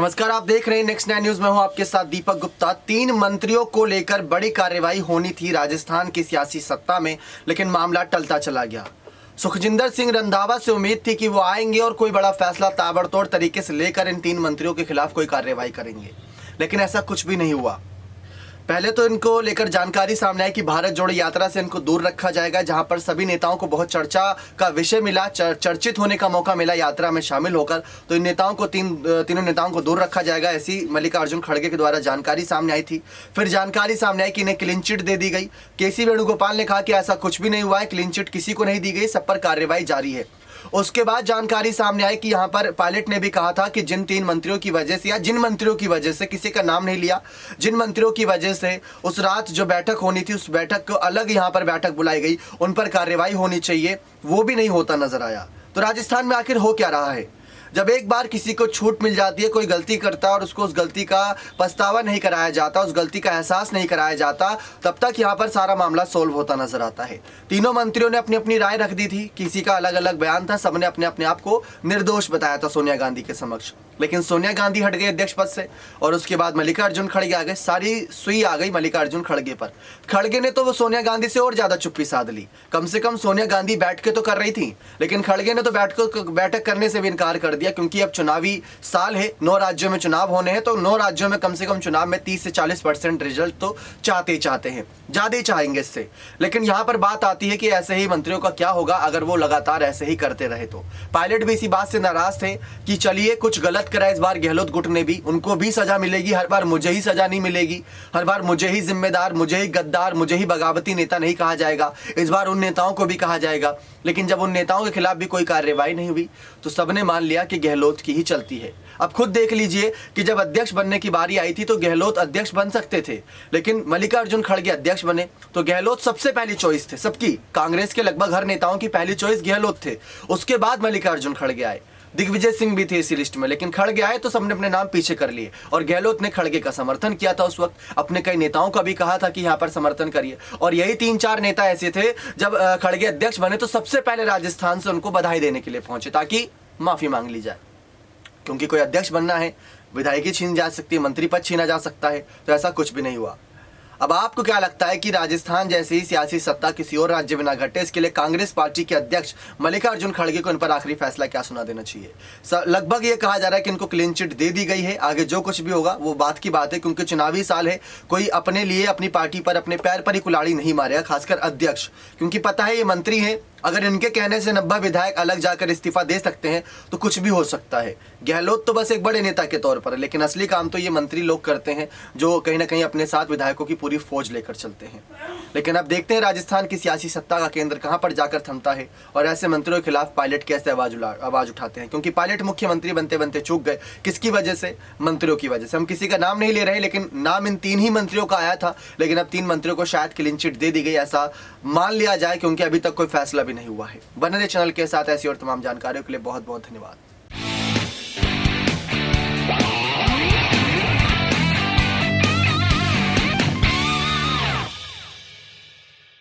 नमस्कार, आप देख रहे हैं नेक्स्ट 9 न्यूज में हूं आपके साथ दीपक गुप्ता। 3 मंत्रियों को लेकर बड़ी कार्रवाई होनी थी राजस्थान की सियासी सत्ता में, लेकिन मामला टलता चला गया। सुखजिंदर सिंह रंधावा से उम्मीद थी कि वो आएंगे और कोई बड़ा फैसला ताबड़तोड़ तरीके से लेकर इन 3 मंत्रियों के खिलाफ कोई कार्रवाई करेंगे, लेकिन ऐसा कुछ भी नहीं हुआ। पहले तो इनको लेकर जानकारी सामने आई कि भारत जोड़ो यात्रा से इनको दूर रखा जाएगा, जहां पर सभी नेताओं को बहुत चर्चा का विषय मिला, चर्चित होने का मौका मिला यात्रा में शामिल होकर। तो इन नेताओं को तीनों नेताओं को दूर रखा जाएगा, ऐसी मल्लिकार्जुन खड़गे के द्वारा जानकारी सामने आई थी। फिर जानकारी सामने आई कि इन्हें क्लीन चिट दे दी गई। केसी वेणुगोपाल ने कहा कि ऐसा कुछ भी नहीं हुआ है, क्लीन चिट किसी को नहीं दी गई, सब पर कार्रवाई जारी है। उसके बाद जानकारी सामने आई कि यहाँ पर पायलट ने भी कहा था कि जिन 3 मंत्रियों की वजह से या जिन मंत्रियों की वजह से, किसी का नाम नहीं लिया, जिन मंत्रियों की वजह से उस रात जो बैठक होनी थी उस बैठक को अलग यहाँ पर बैठक बुलाई गई, उन पर कार्रवाई होनी चाहिए, वो भी नहीं होता नजर आया। तो राजस्थान में आखिर हो क्या रहा है? जब एक बार किसी को छूट मिल जाती है, कोई गलती करता है और उसको उस गलती का पछतावा नहीं कराया जाता, उस गलती का एहसास नहीं कराया जाता, तब तक यहाँ पर सारा मामला सोल्व होता नजर आता है। तीनों मंत्रियों ने अपनी अपनी राय रख दी थी, किसी का अलग अलग बयान था, सबने अपने अपने आप को निर्दोष बताया था सोनिया गांधी के समक्ष। लेकिन सोनिया गांधी हट गई अध्यक्ष पद से और उसके बाद मल्लिकार्जुन खड़गे आ गए। सारी सुई आ गई मल्लिकार्जुन खड़गे पर। खड़गे ने तो वो सोनिया गांधी से और ज्यादा चुप्पी साध ली। कम से कम सोनिया गांधी बैठ के तो कर रही थी, लेकिन खड़गे ने तो बैठक करने से भी इनकार कर दिया, क्योंकि अब चुनावी साल है, 9 राज्यों में चुनाव होने हैं, तो 9 राज्यों में कम से कम चुनाव में 30 से 40% रिजल्ट तो चाहते हैं, ज्यादा ही चाहेंगे इससे। लेकिन यहाँ पर बात आती है कि ऐसे ही मंत्रियों का क्या होगा अगर वो लगातार ऐसे ही करते रहे तो। पायलट भी इसी बात से नाराज थे कि चलिए कुछ गलत करा इस बार गहलोत गुट ने भी, उनको भी सजा मिलेगी, हर बार मुझे ही सजा नहीं मिलेगी, हर बार मुझे ही जिम्मेदार, मुझे ही गद्दार, मुझे ही बगावती नेता नहीं कहा जाएगा, इस बार उन नेताओं को भी कहा जाएगा। लेकिन जब उन नेताओं के खिलाफ भी कोई कार्रवाई नहीं हुई तो सबने मान लिया कि गहलोत की ही चलती है। अब खुद देख लीजिए कि जब अध्यक्ष बनने की बारी आई थी तो गहलोत अध्यक्ष बन सकते थे, लेकिन मल्लिकार्जुन खड़गे अध्यक्ष बने तो गहलोत सबसे पहली चॉइस थे सबकी। कांग्रेस के लगभग हर नेताओं की पहली चॉइस गहलोत थे, उसके बाद मल्लिकार्जुन खड़गे आए। दिग्विजय सिंह भी थे इसी लिस्ट में, लेकिन खड़गे आए तो सबने अपने नाम पीछे कर लिए और गहलोत ने खड़गे का समर्थन किया था उस वक्त। अपने कई नेताओं का भी कहा था कि यहाँ पर समर्थन करिए, और यही 3-4 नेता ऐसे थे जब खड़गे अध्यक्ष बने तो सबसे पहले राजस्थान से उनको बधाई देने के लिए पहुंचे ताकि माफी मांग ली जाए। क्योंकि कोई अध्यक्ष बनना है, विधायकी छीन जा सकती है, मंत्री पद छीना जा सकता है, तो ऐसा कुछ भी नहीं हुआ। अब आपको क्या लगता है कि राजस्थान जैसे ही सियासी सत्ता किसी और राज्य में ना घटे, इसके लिए कांग्रेस पार्टी के अध्यक्ष मल्लिकार्जुन खड़गे को इन पर आखिरी फैसला क्या सुना देना चाहिए? लगभग ये कहा जा रहा है कि इनको क्लीन चिट दे दी गई है, आगे जो कुछ भी होगा वो बात की बात है, क्योंकि चुनावी साल है, कोई अपने लिए अपनी पार्टी पर अपने पैर पर ही कुल्हाड़ी नहीं मारेगा, खासकर अध्यक्ष, क्योंकि पता है ये मंत्री हैं, अगर इनके कहने से 90 विधायक अलग जाकर इस्तीफा दे सकते हैं तो कुछ भी हो सकता है। गहलोत तो बस एक बड़े नेता के तौर पर है, लेकिन असली काम तो ये मंत्री लोग करते हैं जो कहीं ना कहीं अपने साथ विधायकों की पूरी फौज लेकर चलते हैं। लेकिन अब देखते हैं राजस्थान की सियासी सत्ता का केंद्र कहां पर जाकर थमता है और ऐसे मंत्रियों के खिलाफ पायलट कैसे आवाज उठाते हैं, क्योंकि पायलट मुख्यमंत्री बनते बनते चूक गए। किसकी वजह से? मंत्रियों की वजह से। हम किसी का नाम नहीं ले रहे, लेकिन नाम इन 3 ही मंत्रियों का आया था, लेकिन अब 3 मंत्रियों को शायद क्लीन चिट दे दी गई, ऐसा मान लिया जाए, क्योंकि अभी तक कोई फैसला भी नहीं हुआ है। बने रहिए चैनल के साथ, ऐसी और तमाम जानकारियों के लिए बहुत बहुत धन्यवाद।